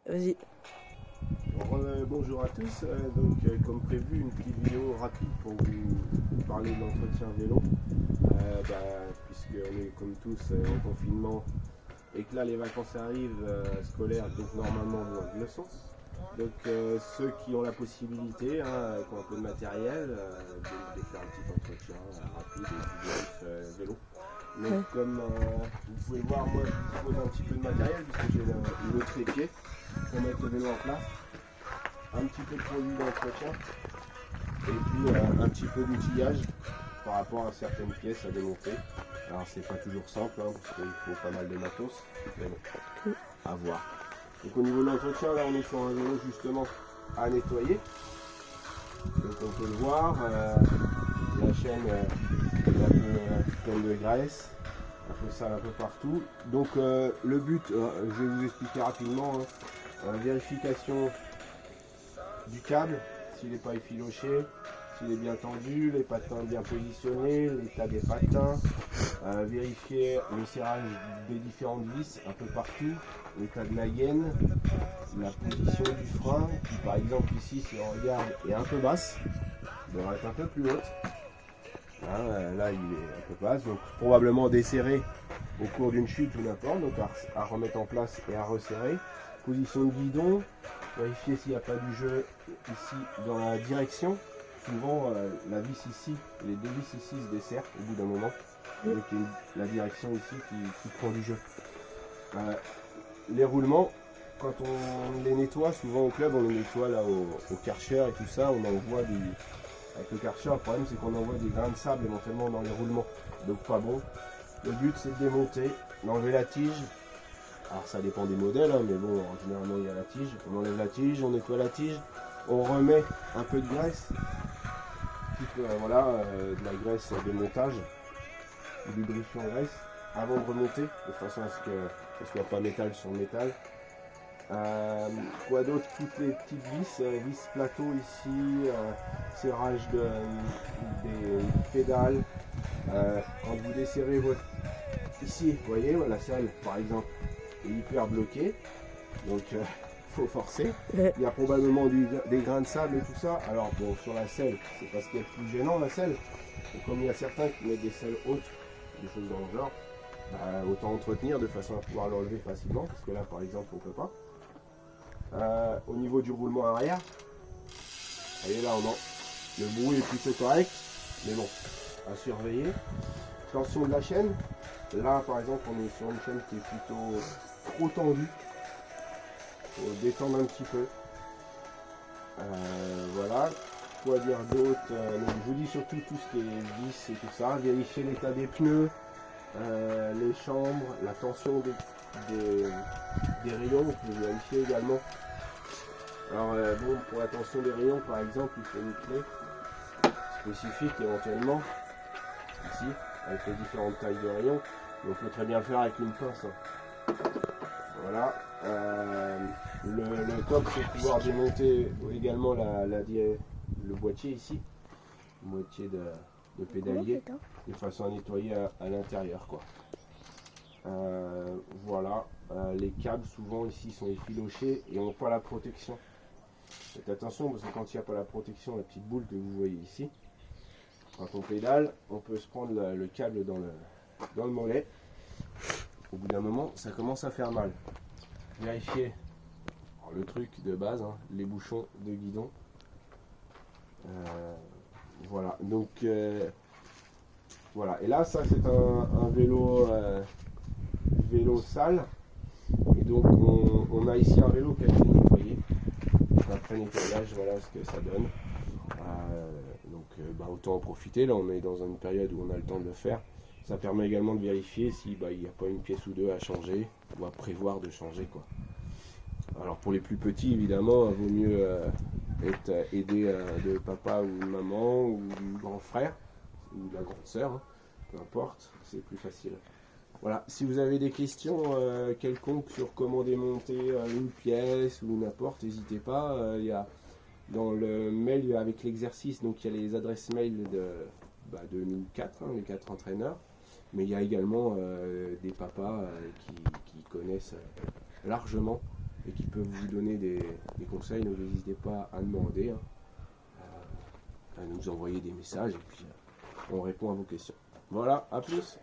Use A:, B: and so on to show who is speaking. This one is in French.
A: Vas-y.
B: Bonjour à tous, comme prévu une petite vidéo rapide pour vous parler de l'entretien vélo, puisque on est comme tous en confinement et que là les vacances arrivent scolaires, donc normalement moins de leçons. Donc ceux qui ont la possibilité, qui ont un peu de matériel, de faire un petit entretien rapide et vidéo vélo. Donc
A: Ouais.
B: comme vous pouvez voir, moi je dispose un petit peu de matériel puisque j'ai le trépied pour mettre le vélo en place, un petit peu de produit d'entretien et puis un petit peu d'outillage par rapport à certaines pièces à démonter. Alors c'est pas toujours simple parce qu'il faut pas mal de matos, mais bon, à voir. Donc au niveau de l'entretien, là on est sur un vélo justement à nettoyer. Donc on peut le voir, la chaîne est un peu pleine de graisse, un peu sale un peu partout. Donc le but, je vais vous expliquer rapidement, vérification du câble, s'il n'est pas effiloché, s'il est bien tendu, les patins bien positionnés, l'état des patins, vérifier le serrage des différentes vis un peu partout, l'état de la gaine, la position du frein, qui par exemple ici si on regarde est un peu basse, devrait être un peu plus haute. Là il est un peu basse, donc probablement desserré au cours d'une chute ou n'importe, donc à remettre en place et à resserrer. Position de guidon, vérifier s'il n'y a pas du jeu ici dans la direction. Souvent la vis ici, les deux vis ici se desserrent au bout d'un moment. Donc il y a la direction ici qui prend du jeu. Les roulements, quand on les nettoie, souvent au club on les nettoie là au Karcher et tout ça, on envoie des. Avec le Karcher, le problème c'est qu'on envoie des grains de sable éventuellement dans les roulements. Donc pas bon. Le but c'est de démonter, d'enlever la tige. Alors ça dépend des modèles, mais bon, généralement il y a la tige. On enlève la tige, on nettoie la tige, on remet un peu de graisse, type de la graisse de montage, du lubrifiant graisse, avant de remonter, de façon à ce que ce soit pas métal sur métal. Quoi d'autre? Toutes les petites vis, vis plateau ici, serrage des pédales. Quand vous desserrez votre. Ici, vous voyez, la selle par exemple est hyper bloquée, donc faut forcer. Il y a probablement des grains de sable et tout ça. Alors bon, sur la selle, c'est pas ce qui est le plus gênant, la selle. Et comme il y a certains qui mettent des selles hautes, des choses dans le genre, autant entretenir de façon à pouvoir l'enlever facilement, parce que là par exemple on peut pas. Au niveau du roulement arrière, voyez là le bruit est plutôt correct, mais bon, à surveiller. Tension de la chaîne, là par exemple on est sur une chaîne qui est plutôt trop tendue, il faut détendre un petit peu. Voilà, quoi dire d'autre, donc je vous dis surtout tout ce qui est vis et tout ça, vérifier l'état des pneus, les chambres, la tension des rayons, vous pouvez vérifier également. Alors bon, pour la tension des rayons par exemple, il faut une clé spécifique éventuellement, ici, avec les différentes tailles de rayons, mais on peut très bien le faire avec une pince. Voilà. Le top c'est de pouvoir démonter également le boîtier ici, le boîtier de pédalier, de façon à nettoyer à l'intérieur quoi. Voilà, les câbles souvent ici sont effilochés et n'ont pas la protection. Faites attention parce que quand il n'y a pas la protection, la petite boule que vous voyez ici, quand on pédale, on peut se prendre le câble dans le mollet. Au bout d'un moment, ça commence à faire mal. Vérifiez le truc de base, les bouchons de guidon. Voilà, donc voilà. Et là, ça c'est un vélo sale. Et donc on a ici un vélo qui a été nettoyé. Donc après nettoyage, voilà ce que ça donne. Autant en profiter. Là, on est dans une période où on a le temps de le faire. Ça permet également de vérifier s'il n'y a pas une pièce ou deux à changer ou à prévoir de changer quoi. Alors pour les plus petits, évidemment, il vaut mieux être aidé de papa ou de maman ou du grand frère ou de la grande sœur, peu importe, c'est plus facile. Voilà, si vous avez des questions quelconques sur comment démonter une pièce ou n'importe, n'hésitez pas. Il y a dans le mail avec l'exercice, donc il y a les adresses mail de nous quatre, les 4 entraîneurs, mais il y a également des papas qui connaissent largement et qui peuvent vous donner des conseils, n'hésitez pas à demander, hein, à nous envoyer des messages et puis on répond à vos questions. Voilà, à plus.